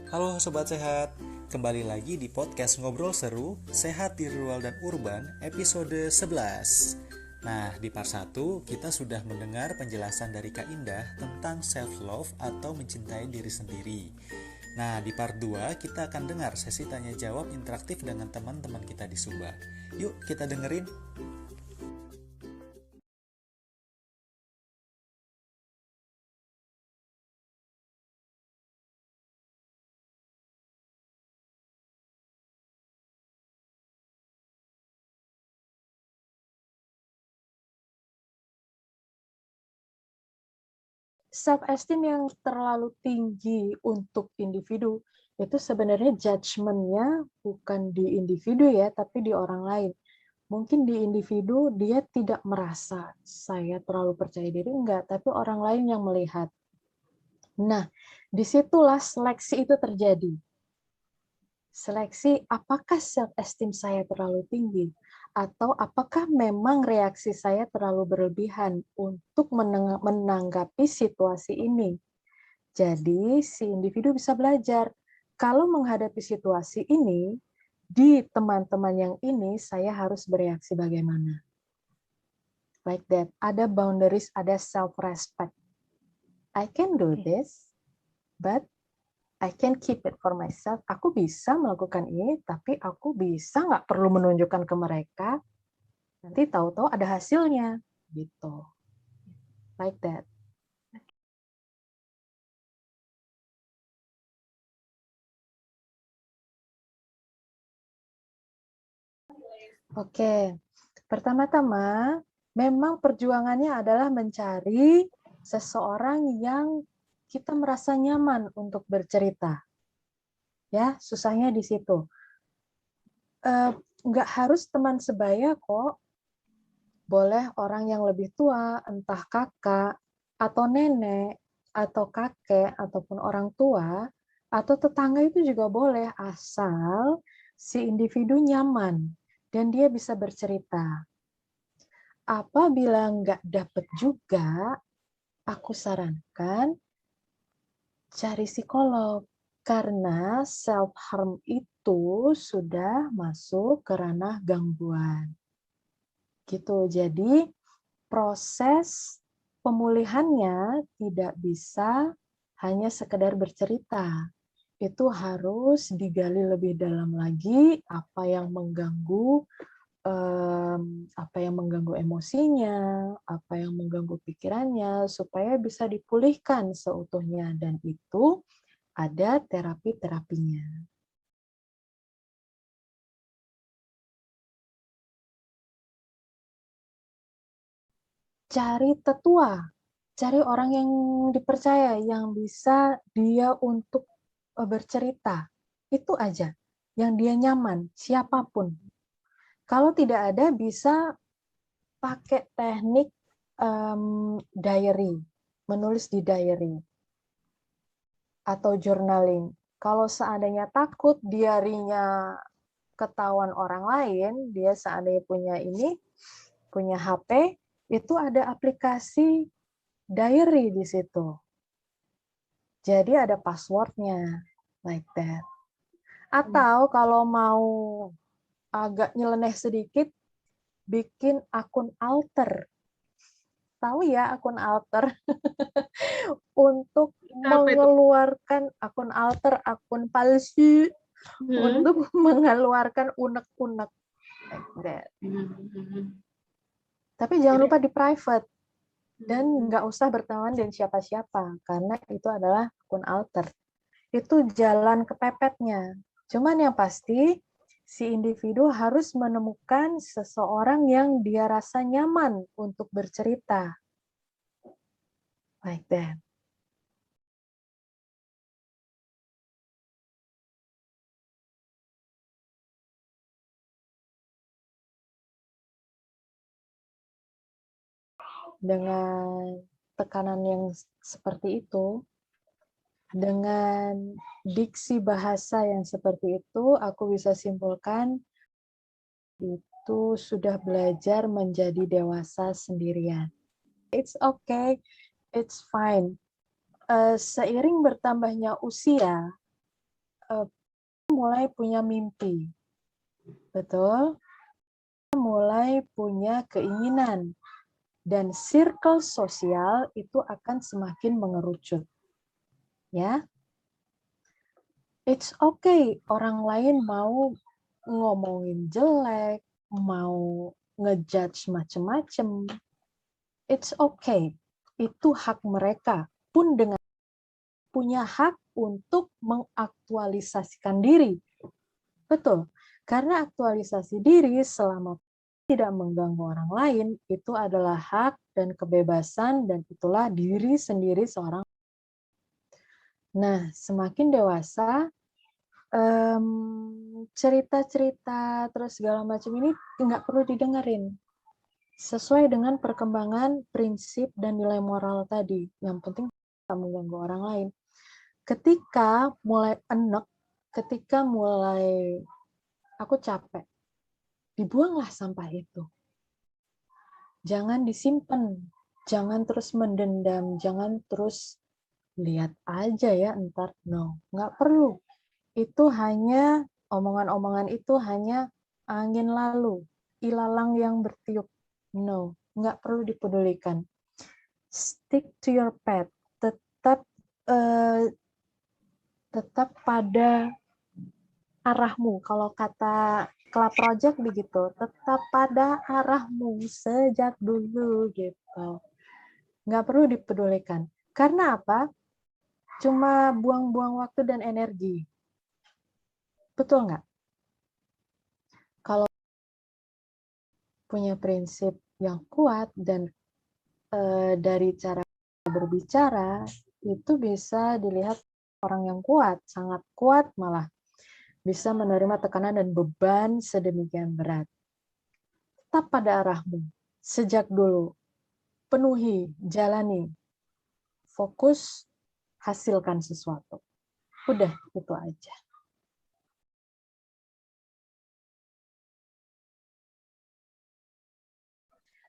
Halo Sobat Sehat, kembali lagi di podcast Ngobrol Seru, Sehat di Rural dan Urban, episode 11. Nah, di part 1 kita sudah mendengar penjelasan dari Kak Indah tentang self-love atau mencintai diri sendiri. Nah, di part 2 kita akan dengar sesi tanya jawab interaktif dengan teman-teman kita di Sumba. Yuk kita dengerin. Self-esteem yang terlalu tinggi untuk individu itu sebenarnya judgement-nya bukan di individu ya, tapi di orang lain. Mungkin di individu dia tidak merasa saya terlalu percaya diri, enggak, tapi orang lain yang melihat. Nah, disitulah seleksi itu terjadi. Seleksi apakah self-esteem saya terlalu tinggi, atau apakah memang reaksi saya terlalu berlebihan untuk menanggapi situasi ini. Jadi, si individu bisa belajar, kalau menghadapi situasi ini, di teman-teman yang ini, saya harus bereaksi bagaimana. Like that. Ada boundaries, ada self-respect. I can do this, but I can keep it for myself. Aku bisa melakukan ini, tapi aku bisa nggak perlu menunjukkan ke mereka. Nanti tahu-tahu ada hasilnya. Gitu. Like that. Oke, pertama-tama memang perjuangannya adalah mencari seseorang yang kita merasa nyaman untuk bercerita. Ya, susahnya di situ. Nggak harus teman sebaya kok. Boleh orang yang lebih tua, entah kakak, atau nenek, atau kakek, ataupun orang tua, atau tetangga itu juga boleh, asal si individu nyaman dan dia bisa bercerita. Apabila nggak dapet juga, aku sarankan cari psikolog. Karena self-harm itu sudah masuk ke ranah gangguan. Gitu. Jadi proses pemulihannya tidak bisa hanya sekedar bercerita. Itu harus digali lebih dalam lagi apa yang mengganggu emosinya, apa yang mengganggu pikirannya, supaya bisa dipulihkan seutuhnya. Dan itu ada terapi-terapinya. Cari tetua, cari orang yang dipercaya, yang bisa dia untuk bercerita. Itu aja, yang dia nyaman, siapapun. Kalau tidak ada, bisa pakai teknik diary, menulis di diary atau journaling. Kalau seandainya takut diarinya ketahuan orang lain, dia seandainya punya HP, itu ada aplikasi diary di situ. Jadi ada passwordnya, like that. Atau kalau mau agak nyeleneh sedikit, bikin akun alter. Tahu ya akun alter? Untuk Apa itu? mengeluarkan akun alter, akun palsu, Hmm. untuk mengeluarkan unek-unek. Like that. Tapi jangan Jadi, lupa di private. Dan nggak usah berteman dengan siapa-siapa, karena itu adalah akun alter. Itu jalan kepepetnya. Cuman yang pasti, si individu harus menemukan seseorang yang dia rasa nyaman untuk bercerita. Like that. Dengan tekanan yang seperti itu, dengan diksi bahasa yang seperti itu, aku bisa simpulkan itu sudah belajar menjadi dewasa sendirian. It's okay, it's fine. Seiring bertambahnya usia, mulai punya mimpi, betul? Mulai punya keinginan, dan circle sosial itu akan semakin mengerucut. Ya, it's okay orang lain mau ngomongin jelek, mau ngejudge macem-macem, it's okay. Itu hak mereka. Pun dengan punya hak untuk mengaktualisasikan diri. Betul. Karena aktualisasi diri selama tidak mengganggu orang lain, itu adalah hak dan kebebasan, dan itulah diri sendiri seorang. Nah, semakin dewasa, cerita-cerita terus segala macam ini nggak perlu didengerin. Sesuai dengan perkembangan prinsip dan nilai moral tadi. Yang penting tidak mengganggu orang lain. Ketika mulai enek, ketika mulai aku capek, dibuanglah sampah itu. Jangan disimpan, jangan terus mendendam, jangan terus lihat aja ya ntar. No, nggak perlu. Itu hanya, omongan-omongan itu hanya angin lalu, ilalang yang bertiup. No, nggak perlu dipedulikan. Stick to your path. Tetap pada arahmu. Kalau kata Club Project begitu, tetap pada arahmu sejak dulu gitu. Nggak perlu dipedulikan. Karena apa? Cuma buang-buang waktu dan energi. Betul nggak? Kalau punya prinsip yang kuat dan dari cara berbicara, itu bisa dilihat orang yang kuat, sangat kuat malah. Bisa menerima tekanan dan beban sedemikian berat. Tetap pada arahmu, sejak dulu. Penuhi, jalani. Fokus, hasilkan sesuatu. Udah, itu aja.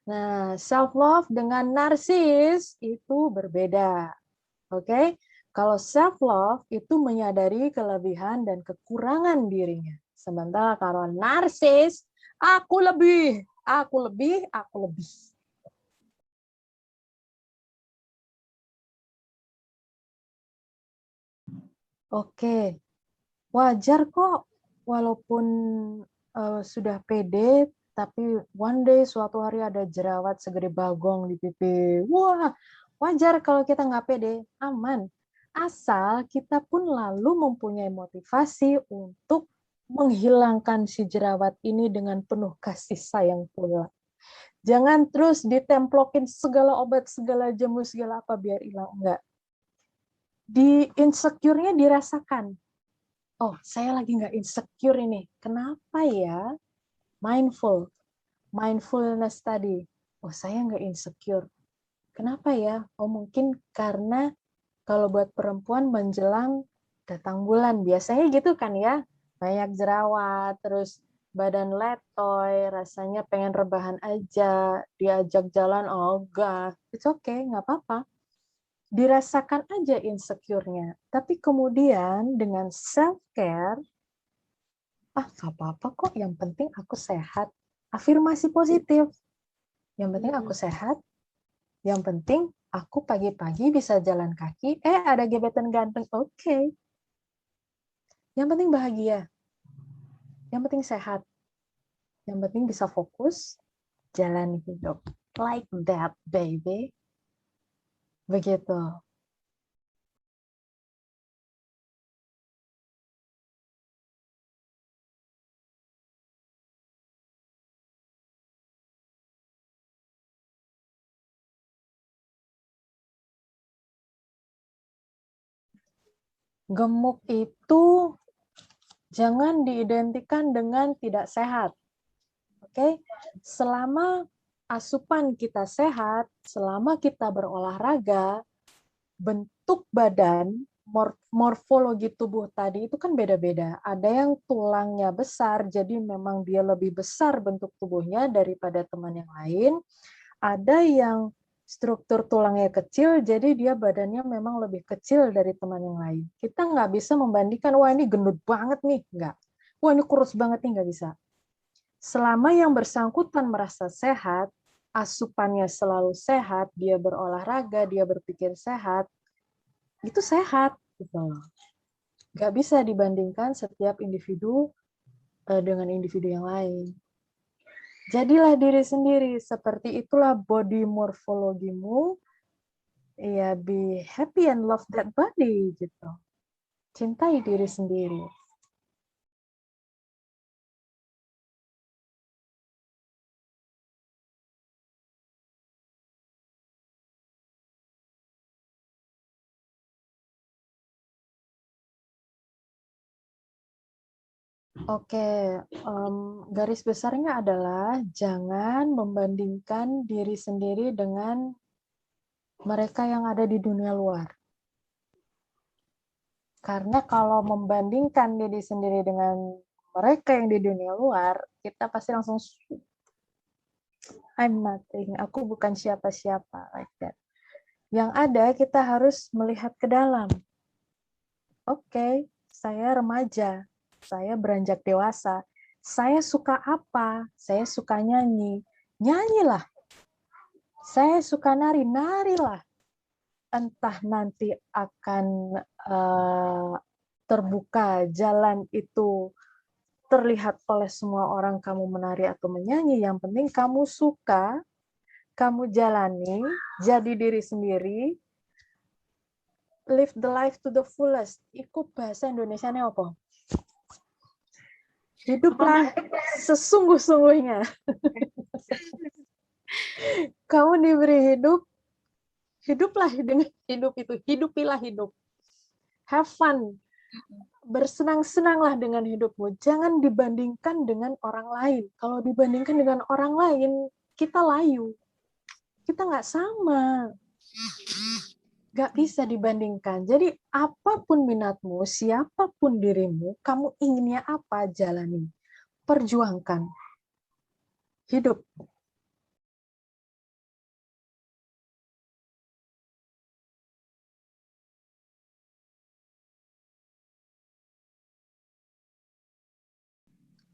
Nah, self-love dengan narsis itu berbeda. Oke? Kalau self-love itu menyadari kelebihan dan kekurangan dirinya. Sementara kalau narsis, aku lebih, aku lebih, aku lebih. Oke, wajar kok walaupun sudah pede, tapi one day suatu hari ada jerawat segede bagong di pipi. Wah, wajar kalau kita nggak pede, aman. Asal kita pun lalu mempunyai motivasi untuk menghilangkan si jerawat ini dengan penuh kasih sayang pula. Jangan terus ditemplokin segala obat, segala jamu, segala apa biar hilang. Enggak. Di insecure-nya dirasakan. Oh, saya lagi nggak insecure ini. Kenapa ya? Mindfulness tadi. Oh, saya nggak insecure. Kenapa ya? Oh, mungkin karena kalau buat perempuan menjelang datang bulan. Biasanya gitu kan ya. Banyak jerawat, terus badan letoy, rasanya pengen rebahan aja. Diajak jalan, oh enggak. It's okay, nggak apa-apa. Dirasakan aja insecure-nya. Tapi kemudian dengan self-care, nggak apa-apa kok, yang penting aku sehat. Afirmasi positif. Yang penting aku sehat, yang penting aku pagi-pagi bisa jalan kaki, ada gebetan ganteng, oke. Yang penting bahagia, yang penting sehat, yang penting bisa fokus, jalan hidup. Like that, baby. Begitu. Gemuk itu jangan diidentikan dengan tidak sehat. Oke, selama asupan kita sehat, selama kita berolahraga, bentuk badan, morfologi tubuh tadi itu kan beda-beda. Ada yang tulangnya besar, jadi memang dia lebih besar bentuk tubuhnya daripada teman yang lain. Ada yang struktur tulangnya kecil, jadi dia badannya memang lebih kecil dari teman yang lain. Kita nggak bisa membandingkan, wah ini gendut banget nih, nggak. Wah ini kurus banget nih, nggak bisa. Selama yang bersangkutan merasa sehat, asupannya selalu sehat, dia berolahraga, dia berpikir sehat, itu sehat. Gitu. Nggak bisa dibandingkan setiap individu dengan individu yang lain. Jadilah diri sendiri, seperti itulah body morfologimu. Ya, be happy and love that body gitu. Cintai diri sendiri. Oke, garis besarnya adalah jangan membandingkan diri sendiri dengan mereka yang ada di dunia luar. Karena kalau membandingkan diri sendiri dengan mereka yang di dunia luar, kita pasti langsung I'm nothing, aku bukan siapa-siapa, like that. Yang ada kita harus melihat ke dalam. Oke, saya remaja, saya beranjak dewasa, saya suka apa? Saya suka nyanyi, nyanyilah. Saya suka nari, narilah. Entah nanti akan terbuka jalan itu terlihat oleh semua orang kamu menari atau menyanyi. Yang penting kamu suka, kamu jalani, jadi diri sendiri, live the life to the fullest. Ikut bahasa Indonesianya apa? Hiduplah sesungguh-sungguhnya. Kamu diberi hidup, hiduplah dengan hidup itu. Hidupilah hidup. Have fun. Bersenang-senanglah dengan hidupmu. Jangan dibandingkan dengan orang lain. Kalau dibandingkan dengan orang lain, kita layu. Kita nggak sama. Nggak bisa dibandingkan. Jadi apapun minatmu, siapapun dirimu, kamu inginnya apa, jalani. Perjuangkan. Hidup.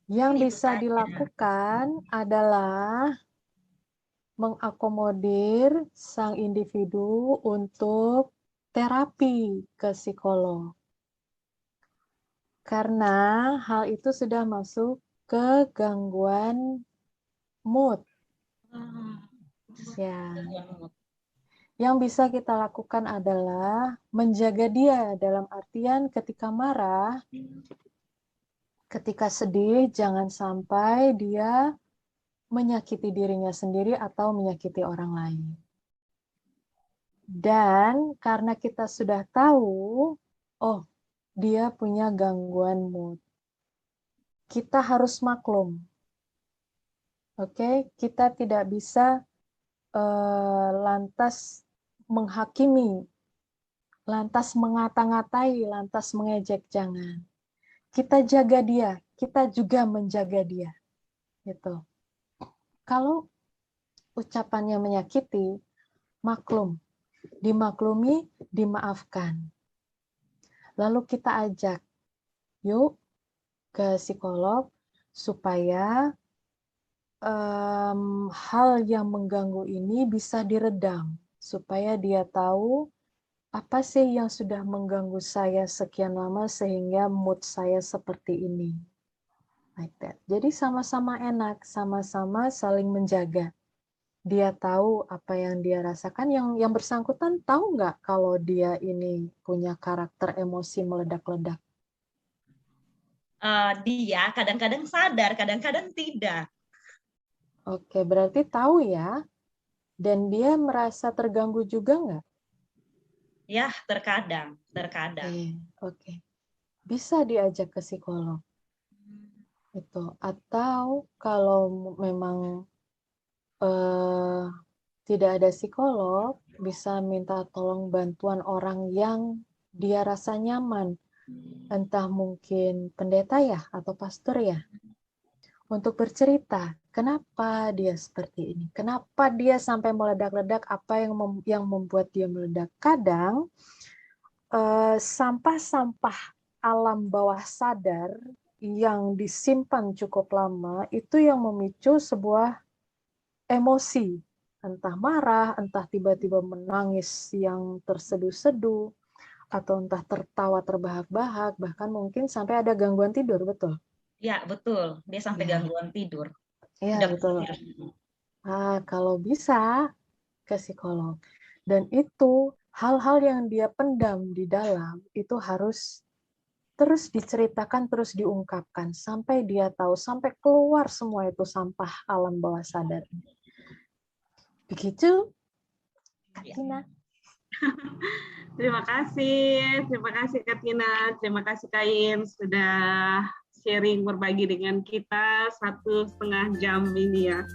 Yang bisa dilakukan adalah mengakomodir sang individu untuk terapi ke psikolog. Karena hal itu sudah masuk ke gangguan mood. Ya. Yang bisa kita lakukan adalah menjaga dia dalam artian ketika marah, ketika sedih, jangan sampai dia menyakiti dirinya sendiri atau menyakiti orang lain. Dan karena kita sudah tahu, oh, dia punya gangguan mood. Kita harus maklum. Oke, kita tidak bisa lantas menghakimi, lantas mengata-ngatai, lantas mengejek, jangan. Kita jaga dia, kita juga menjaga dia. Gitu. Kalau ucapannya menyakiti, maklum, dimaklumi, dimaafkan. Lalu kita ajak, yuk ke psikolog supaya hal yang mengganggu ini bisa diredam, supaya dia tahu apa sih yang sudah mengganggu saya sekian lama sehingga mood saya seperti ini. Like that. Jadi sama-sama enak, sama-sama saling menjaga. Dia tahu apa yang dia rasakan, yang bersangkutan tahu nggak kalau dia ini punya karakter emosi meledak-ledak? Dia kadang-kadang sadar, kadang-kadang tidak. Oke, berarti tahu ya. Dan dia merasa terganggu juga nggak? Ya, terkadang. Oke. Bisa diajak ke psikolog. Itu. Atau kalau memang tidak ada psikolog, bisa minta tolong bantuan orang yang dia rasa nyaman. Entah mungkin pendeta ya, atau pastor ya. untuk bercerita kenapa dia seperti ini, kenapa dia sampai meledak-ledak, apa yang membuat dia meledak. Kadang sampah-sampah alam bawah sadar yang disimpan cukup lama itu yang memicu sebuah emosi, entah marah, entah tiba-tiba menangis yang terseduh-seduh, atau entah tertawa terbahak-bahak, bahkan mungkin sampai ada gangguan tidur, betul? Ya, betul. Dia sampai Ya, gangguan tidur. ya Udah betul. pasti. Kalau bisa ke psikolog. Dan itu hal-hal yang dia pendam di dalam itu harus terus diceritakan, terus diungkapkan sampai dia tahu, sampai keluar semua itu sampah alam bawah sadar. Begitu, Kak Ya. Tina. Terima kasih Kak Tina, terima kasih Kak Im sudah sharing berbagi dengan kita 1,5 jam ini ya.